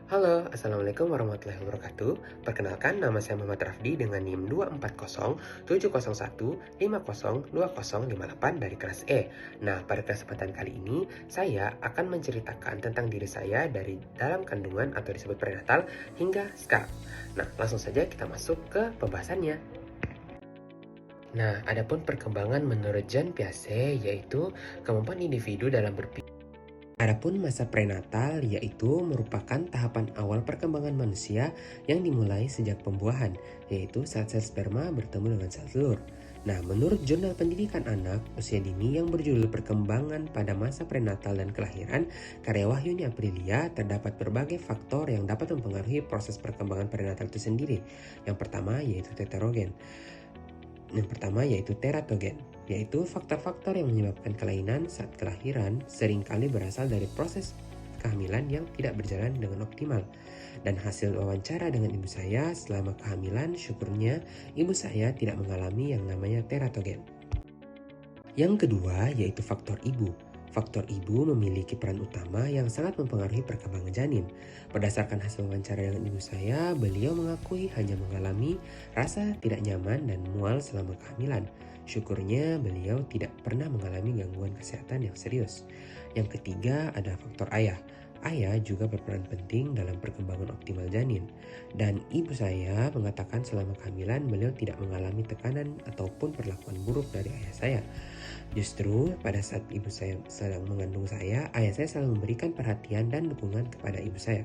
Halo, Assalamualaikum warahmatullahi wabarakatuh. Perkenalkan, nama saya Muhammad Rafdi dengan NIM 24070150208 dari kelas E. Nah, pada kesempatan kali ini, saya akan menceritakan tentang diri saya dari dalam kandungan atau disebut prenatal hingga sekarang. Nah, langsung saja kita masuk ke pembahasannya. Nah, adapun perkembangan menurut Jean Piaget yaitu kemampuan individu dalam berpikir. Adapun masa prenatal yaitu merupakan tahapan awal perkembangan manusia yang dimulai sejak pembuahan, yaitu saat sel sperma bertemu dengan sel telur. Nah, menurut Jurnal Pendidikan Anak Usia Dini yang berjudul Perkembangan pada Masa Prenatal dan Kelahiran, karya Wahyuni Aprilia, terdapat berbagai faktor yang dapat mempengaruhi proses perkembangan prenatal itu sendiri. Yang pertama yaitu teratogen, yaitu faktor-faktor yang menyebabkan kelainan saat kelahiran seringkali berasal dari proses kehamilan yang tidak berjalan dengan optimal. Dan hasil wawancara dengan ibu saya selama kehamilan, syukurnya ibu saya tidak mengalami yang namanya teratogen. Yang kedua yaitu faktor ibu. Faktor ibu memiliki peran utama yang sangat mempengaruhi perkembangan janin. Berdasarkan hasil wawancara dengan ibu saya, beliau mengakui hanya mengalami rasa tidak nyaman dan mual selama kehamilan. Syukurnya beliau tidak pernah mengalami gangguan kesehatan yang serius. Yang ketiga ada faktor ayah. Ayah juga berperan penting dalam perkembangan optimal janin. Dan ibu saya mengatakan selama kehamilan beliau tidak mengalami tekanan ataupun perlakuan buruk dari ayah saya. Justru pada saat ibu saya sedang mengandung saya, ayah saya selalu memberikan perhatian dan dukungan kepada ibu saya.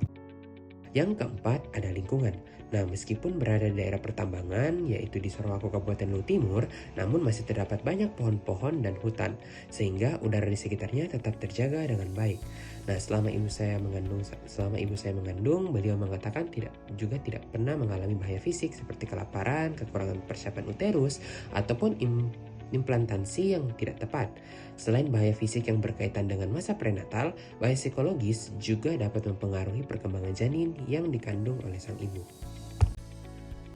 Yang keempat ada lingkungan. Nah, meskipun berada di daerah pertambangan, yaitu di Sorowako, Kabupaten Luwu Timur, namun masih terdapat banyak pohon-pohon dan hutan, sehingga udara di sekitarnya tetap terjaga dengan baik. Nah, selama ibu saya mengandung, beliau mengatakan tidak pernah mengalami bahaya fisik seperti kelaparan, kekurangan persiapan uterus, ataupun implantasi yang tidak tepat. Selain bahaya fisik yang berkaitan dengan masa prenatal, bahaya psikologis juga dapat mempengaruhi perkembangan janin yang dikandung oleh sang ibu.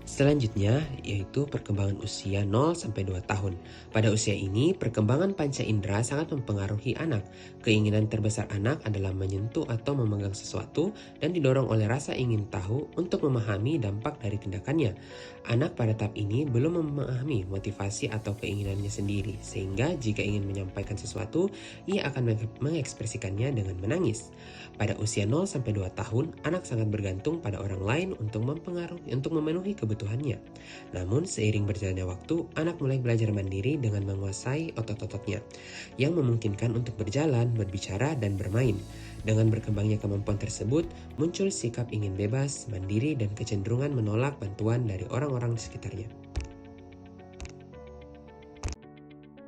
Selanjutnya yaitu perkembangan usia 0-2 tahun. Pada usia ini, perkembangan panca indera sangat mempengaruhi anak. Keinginan terbesar anak adalah menyentuh atau memegang sesuatu dan didorong oleh rasa ingin tahu untuk memahami dampak dari tindakannya. Anak pada tahap ini belum memahami motivasi atau keinginannya sendiri, sehingga jika ingin menyampaikan sesuatu, ia akan mengekspresikannya dengan menangis. Pada usia 0-2 tahun, anak sangat bergantung pada orang lain untuk memenuhi kebutuhannya. Namun, seiring berjalannya waktu, anak mulai belajar mandiri dengan menguasai otot-ototnya, yang memungkinkan untuk berjalan, berbicara, dan bermain. Dengan berkembangnya kemampuan tersebut, muncul sikap ingin bebas, mandiri, dan kecenderungan menolak bantuan dari orang-orang di sekitarnya.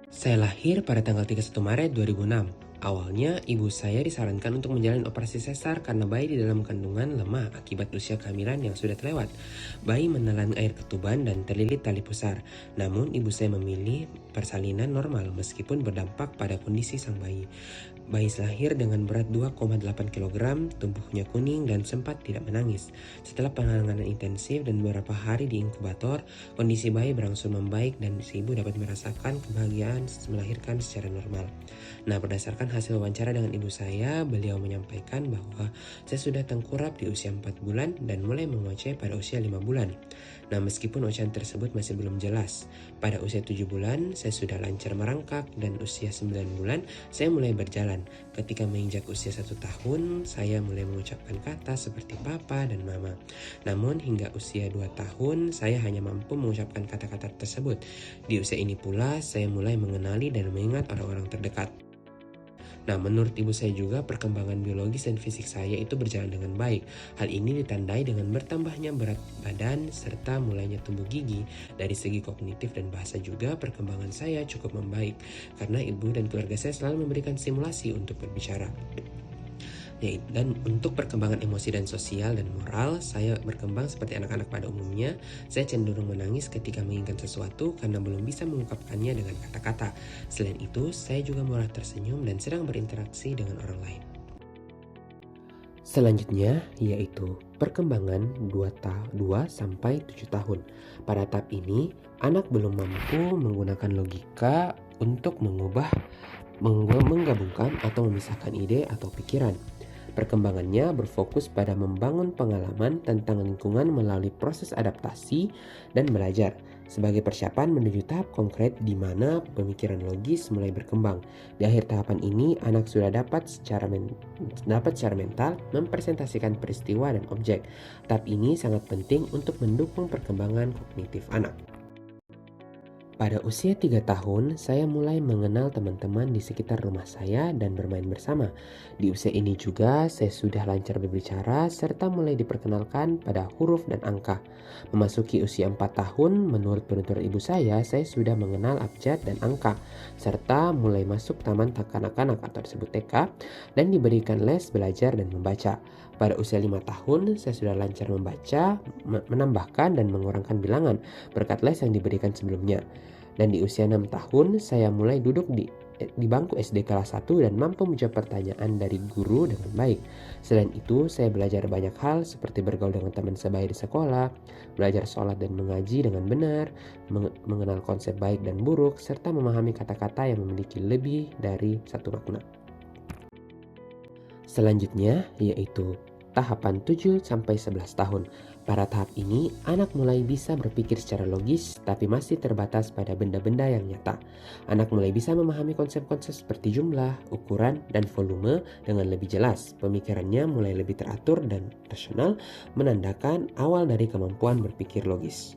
Saya lahir pada tanggal 31 Maret 2006. Awalnya, ibu saya disarankan untuk menjalani operasi sesar karena bayi di dalam kandungan lemah akibat usia kehamilan yang sudah terlewat. Bayi menelan air ketuban dan terlilit tali pusar. Namun, ibu saya memilih persalinan normal meskipun berdampak pada kondisi sang bayi. Bayi lahir dengan berat 2,8 kg, tubuhnya kuning dan sempat tidak menangis. Setelah penanganan intensif dan beberapa hari di inkubator, kondisi bayi berangsur membaik dan si ibu dapat merasakan kebahagiaan melahirkan secara normal. Nah, berdasarkan hasil wawancara dengan ibu saya, beliau menyampaikan bahwa saya sudah tengkurap di usia 4 bulan dan mulai mengoceh pada usia 5 bulan. Nah, meskipun ocehan tersebut masih belum jelas. Pada usia 7 bulan, saya sudah lancar merangkak dan usia 9 bulan, saya mulai berjalan. Ketika menginjak usia 1 tahun, saya mulai mengucapkan kata seperti papa dan mama. Namun, hingga usia 2 tahun, saya hanya mampu mengucapkan kata-kata tersebut. Di usia ini pula, saya mulai mengenali dan mengingat orang-orang terdekat. Nah, menurut ibu saya juga perkembangan biologis dan fisik saya itu berjalan dengan baik. Hal ini ditandai dengan bertambahnya berat badan serta mulainya tumbuh gigi. Dari segi kognitif dan bahasa juga perkembangan saya cukup membaik karena ibu dan keluarga saya selalu memberikan stimulasi untuk berbicara. Dan untuk perkembangan emosi dan sosial dan moral, saya berkembang seperti anak-anak pada umumnya. Saya cenderung menangis ketika menginginkan sesuatu karena belum bisa mengungkapkannya dengan kata-kata. Selain itu, saya juga mudah tersenyum dan sedang berinteraksi dengan orang lain. Selanjutnya yaitu perkembangan 2-7 tahun. Pada tahap ini, anak belum mampu menggunakan logika untuk menggabungkan atau memisahkan ide atau pikiran. Perkembangannya berfokus pada membangun pengalaman tentang lingkungan melalui proses adaptasi dan belajar, sebagai persiapan menuju tahap konkret di mana pemikiran logis mulai berkembang. Di akhir tahapan ini, anak sudah dapat secara mental mempresentasikan peristiwa dan objek. Tahap ini sangat penting untuk mendukung perkembangan kognitif anak. Pada usia 3 tahun, saya mulai mengenal teman-teman di sekitar rumah saya dan bermain bersama. Di usia ini juga, saya sudah lancar berbicara serta mulai diperkenalkan pada huruf dan angka. Memasuki usia 4 tahun, menurut penutur ibu saya sudah mengenal abjad dan angka, serta mulai masuk taman kanak-kanak atau disebut TK, dan diberikan les belajar dan membaca. Pada usia 5 tahun, saya sudah lancar membaca, menambahkan dan mengurangkan bilangan berkat les yang diberikan sebelumnya. Dan di usia 6 tahun, saya mulai duduk di bangku SD kelas 1 dan mampu menjawab pertanyaan dari guru dengan baik. Selain itu, saya belajar banyak hal seperti bergaul dengan teman sebaya di sekolah, belajar sholat dan mengaji dengan benar, mengenal konsep baik dan buruk, serta memahami kata-kata yang memiliki lebih dari satu makna. Selanjutnya yaitu tahapan 7-11 tahun. Pada tahap ini, anak mulai bisa berpikir secara logis tapi masih terbatas pada benda-benda yang nyata. Anak mulai bisa memahami konsep-konsep seperti jumlah, ukuran, dan volume dengan lebih jelas. Pemikirannya mulai lebih teratur dan rasional, menandakan awal dari kemampuan berpikir logis.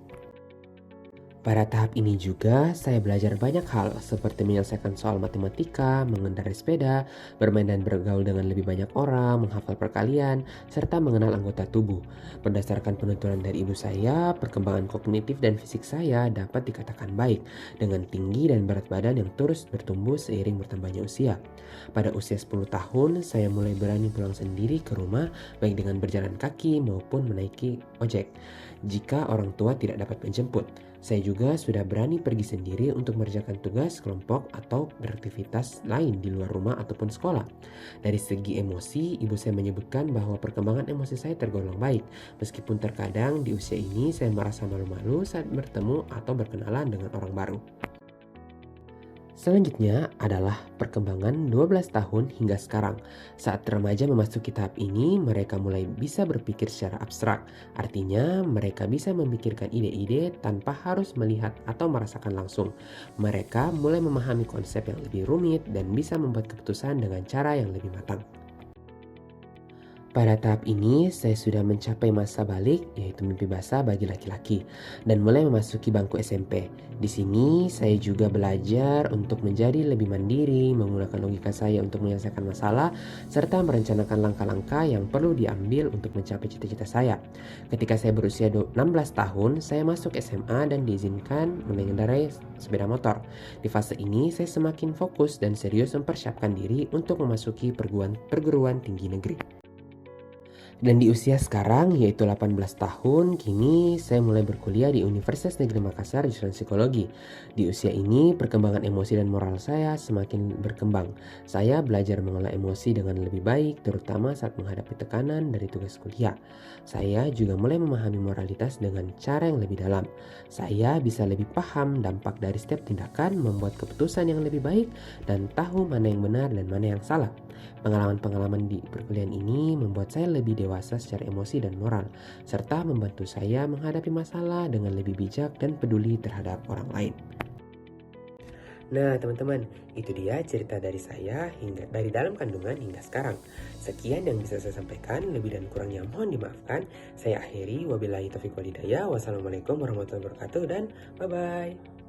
Pada tahap ini juga, saya belajar banyak hal seperti menyelesaikan soal matematika, mengendarai sepeda, bermain dan bergaul dengan lebih banyak orang, menghafal perkalian, serta mengenal anggota tubuh. Berdasarkan penuturan dari ibu saya, perkembangan kognitif dan fisik saya dapat dikatakan baik, dengan tinggi dan berat badan yang terus bertumbuh seiring bertambahnya usia. Pada usia 10 tahun, saya mulai berani pulang sendiri ke rumah, baik dengan berjalan kaki maupun menaiki ojek, jika orang tua tidak dapat menjemput. Saya juga sudah berani pergi sendiri untuk mengerjakan tugas kelompok atau beraktivitas lain di luar rumah ataupun sekolah. Dari segi emosi, ibu saya menyebutkan bahwa perkembangan emosi saya tergolong baik, meskipun terkadang di usia ini saya merasa malu-malu saat bertemu atau berkenalan dengan orang baru. Selanjutnya adalah perkembangan 12 tahun hingga sekarang. Saat remaja memasuki tahap ini, mereka mulai bisa berpikir secara abstrak. Artinya, mereka bisa memikirkan ide-ide tanpa harus melihat atau merasakan langsung. Mereka mulai memahami konsep yang lebih rumit dan bisa membuat keputusan dengan cara yang lebih matang. Pada tahap ini, saya sudah mencapai masa balik, yaitu mimpi basah bagi laki-laki, dan mulai memasuki bangku SMP. Di sini, saya juga belajar untuk menjadi lebih mandiri, menggunakan logika saya untuk menyelesaikan masalah, serta merencanakan langkah-langkah yang perlu diambil untuk mencapai cita-cita saya. Ketika saya berusia 16 tahun, saya masuk SMA dan diizinkan mengendarai sepeda motor. Di fase ini, saya semakin fokus dan serius mempersiapkan diri untuk memasuki perguruan tinggi negeri. Dan di usia sekarang yaitu 18 tahun, kini saya mulai berkuliah di Universitas Negeri Makassar jurusan Psikologi. Di usia ini perkembangan emosi dan moral saya semakin berkembang. Saya belajar mengolah emosi dengan lebih baik, terutama saat menghadapi tekanan dari tugas kuliah. Saya juga mulai memahami moralitas dengan cara yang lebih dalam. Saya bisa lebih paham dampak dari setiap tindakan, membuat keputusan yang lebih baik, dan tahu mana yang benar dan mana yang salah. Pengalaman-pengalaman di perkuliahan ini membuat saya lebih dewasa secara emosi dan moral, serta membantu saya menghadapi masalah dengan lebih bijak dan peduli terhadap orang lain. Nah teman-teman, itu dia cerita dari saya hingga dari dalam kandungan hingga sekarang. Sekian yang bisa saya sampaikan, lebih dan kurangnya mohon dimaafkan. Saya akhiri, wabillahi taufiq wal hidayah. Wassalamualaikum warahmatullahi wabarakatuh dan bye-bye.